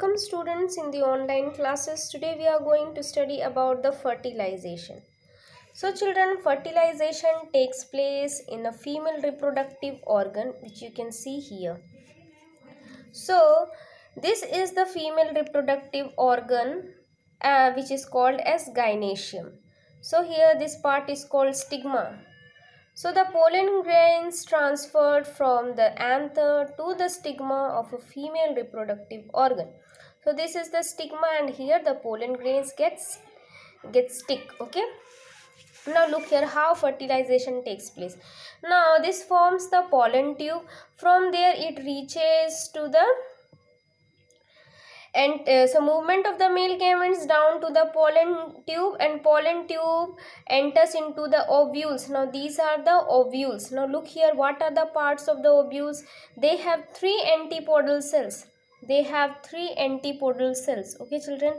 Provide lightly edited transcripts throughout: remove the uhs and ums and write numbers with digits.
Welcome students in the online classes. Today we are going to study about the fertilization. So children, fertilization takes place in a female reproductive organ which you can see here. So this is the female reproductive organ which is called as gynoecium. So here this part is called stigma. So the pollen grains transferred from the anther to the stigma of a female reproductive organ. So this is the stigma and here the pollen grains get stick. Okay. Now look here how fertilization takes place. Now this forms the pollen tube. From there it reaches to the so movement of the male gametes down to the pollen tube, and pollen tube enters into the ovules. Now these are the ovules. Now look here, what are the parts of the ovules? They have three antipodal cells. Okay children,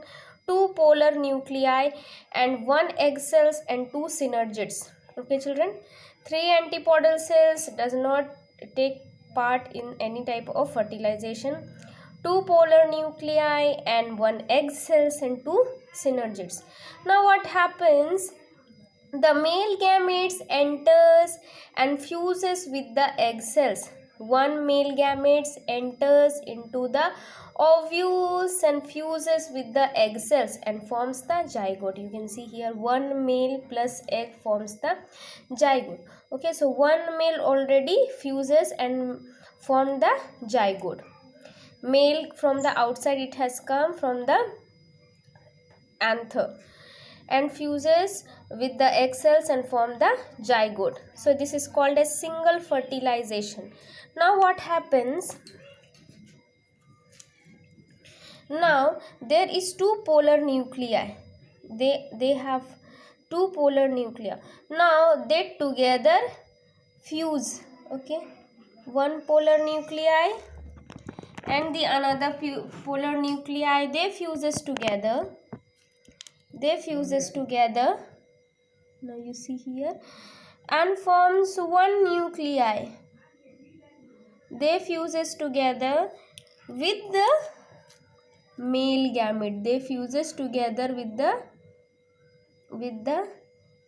two polar nuclei and one egg cells and two synergids. Okay children, three antipodal cells does not take part in any type of fertilization. Two polar nuclei and one egg cells and two synergids. Now what happens? The male gametes enters and fuses with the egg cells. One male gametes enters into the ovules and fuses with the egg cells and forms the zygote. You can see here one male plus egg forms the zygote. Okay, so one male already fuses and formed the zygote. Male from the outside, it has come from the anther and fuses with the egg cells and form the zygote. So this is called as single fertilization. Now what happens? Now there is two polar nuclei. They have two polar nuclei. Now they together fuse. Okay, one polar nuclei and the another polar nuclei, they fuses together. Now you see here, and forms one nuclei. They fuses together with the male gamete.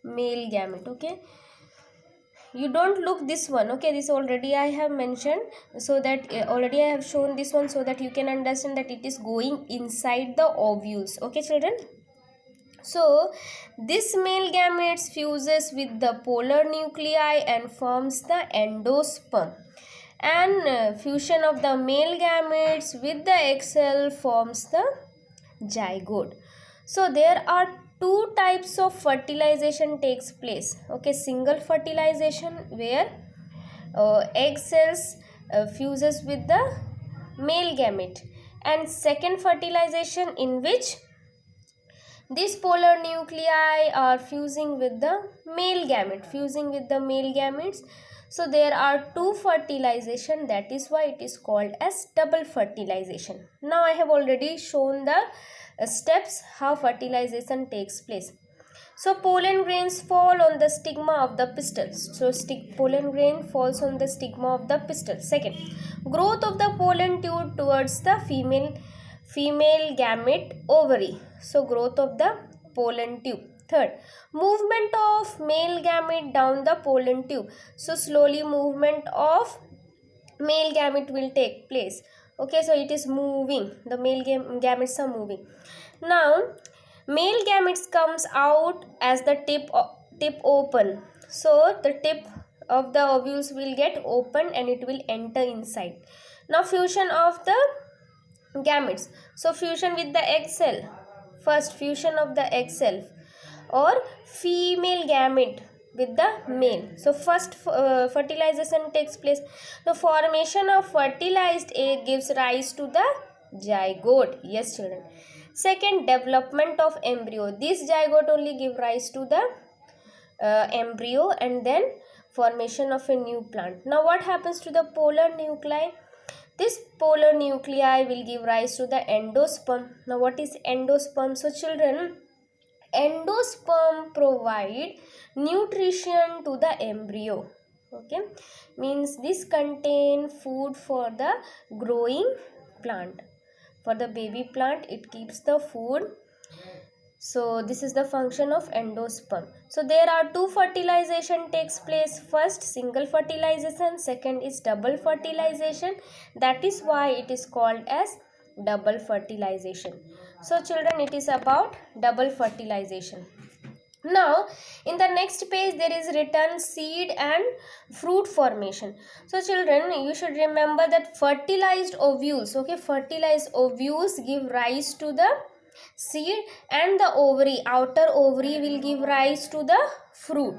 Male gamete. Okay, you don't look this one. Okay, this already I have mentioned, so that already I have shown this one, so that you can understand that it is going inside the ovules. Okay children, so this male gametes fuses with the polar nuclei and forms the endosperm, and fusion of the male gametes with the egg cell forms the zygote. So there are two types of fertilization takes place. Okay, single fertilization where egg cells fuses with the male gamete, and second fertilization in which these polar nuclei are fusing with the male gametes. So there are two fertilization, that is why it is called as double fertilization. Now I have already shown the steps how fertilization takes place. So pollen grains fall on the stigma of the pistils. So pollen grain falls on the stigma of the pistil. Second, growth of the pollen tube towards the female gamete ovary. So growth of the pollen tube. Third, movement of male gamete down the pollen tube. So slowly movement of male gamete will take place. Okay, so it is moving. The male gametes are moving. Now male gametes comes out as the tip open. So the tip of the ovules will get open and it will enter inside. Now fusion of the gametes. So fusion with the egg cell. First fusion of the egg cell or female gamete with the male. So first fertilization takes place. The formation of fertilized egg gives rise to the zygote. Yes children. Second, development of embryo. This zygote only give rise to the embryo, and then formation of a new plant. Now what happens to the polar nuclei? This polar nuclei will give rise to the endosperm. Now what is endosperm? So children, endosperm provide nutrition to the embryo. Okay, means this contain food for the growing plant. For the baby plant, it keeps the food. So this is the function of endosperm. So there are two fertilization takes place. First, single fertilization. Second is double fertilization. That is why it is called as double fertilization. So children, it is about double fertilization. Now in the next page there is written seed and fruit formation. So children, you should remember that fertilized ovules, okay, fertilized ovules give rise to the seed, and the ovary, outer ovary, will give rise to the fruit.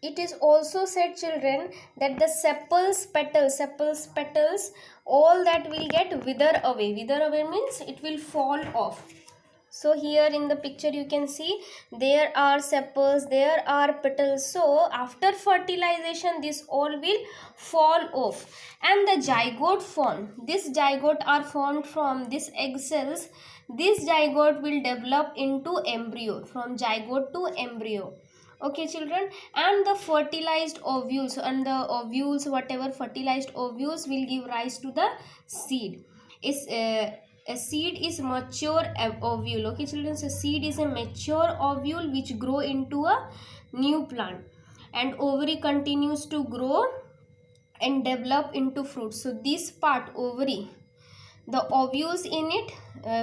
It is also said, children, that the sepals petals, all that will get wither away. Wither away means it will fall off. So here in the picture you can see there are sepals, there are petals. So after fertilization this all will fall off, and the zygote form. This zygote are formed from this egg cells. This zygote will develop into embryo, from zygote to embryo. Okay children, and the fertilized ovules, and the ovules, whatever fertilized ovules, will give rise to the seed. A seed is mature ovule. Okay children, so seed is a mature ovule which grow into a new plant, and ovary continues to grow and develop into fruit. So this part, ovary, the ovules in it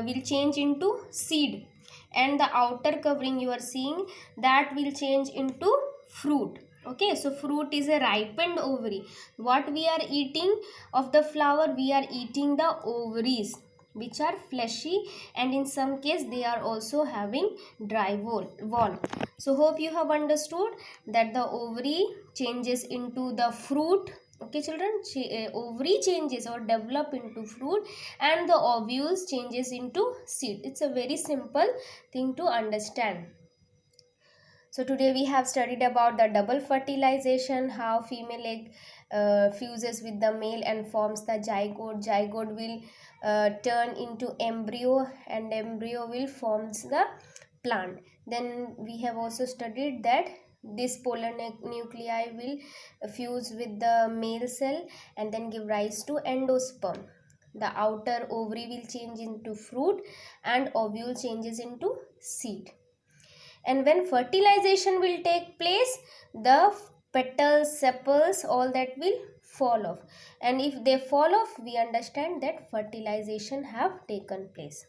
will change into seed, and the outer covering you are seeing, that will change into fruit. Okay, so fruit is a ripened ovary. What we are eating of the flower, we are eating the ovaries, which are fleshy, and in some case they are also having dry wall. So hope you have understood that the ovary changes into the fruit. Okay children, ovary changes or develop into fruit, and the ovules changes into seed. It's a very simple thing to understand. So today we have studied about the double fertilization, how female egg fuses with the male and forms the zygote. Zygote will turn into embryo, and embryo will forms the plant. Then we have also studied that this polar nuclei will fuse with the male cell and then give rise to endosperm. The outer ovary will change into fruit, and ovule changes into seed. And when fertilization will take place, the petals, sepals, all that will fall off. And if they fall off, we understand that fertilization have taken place.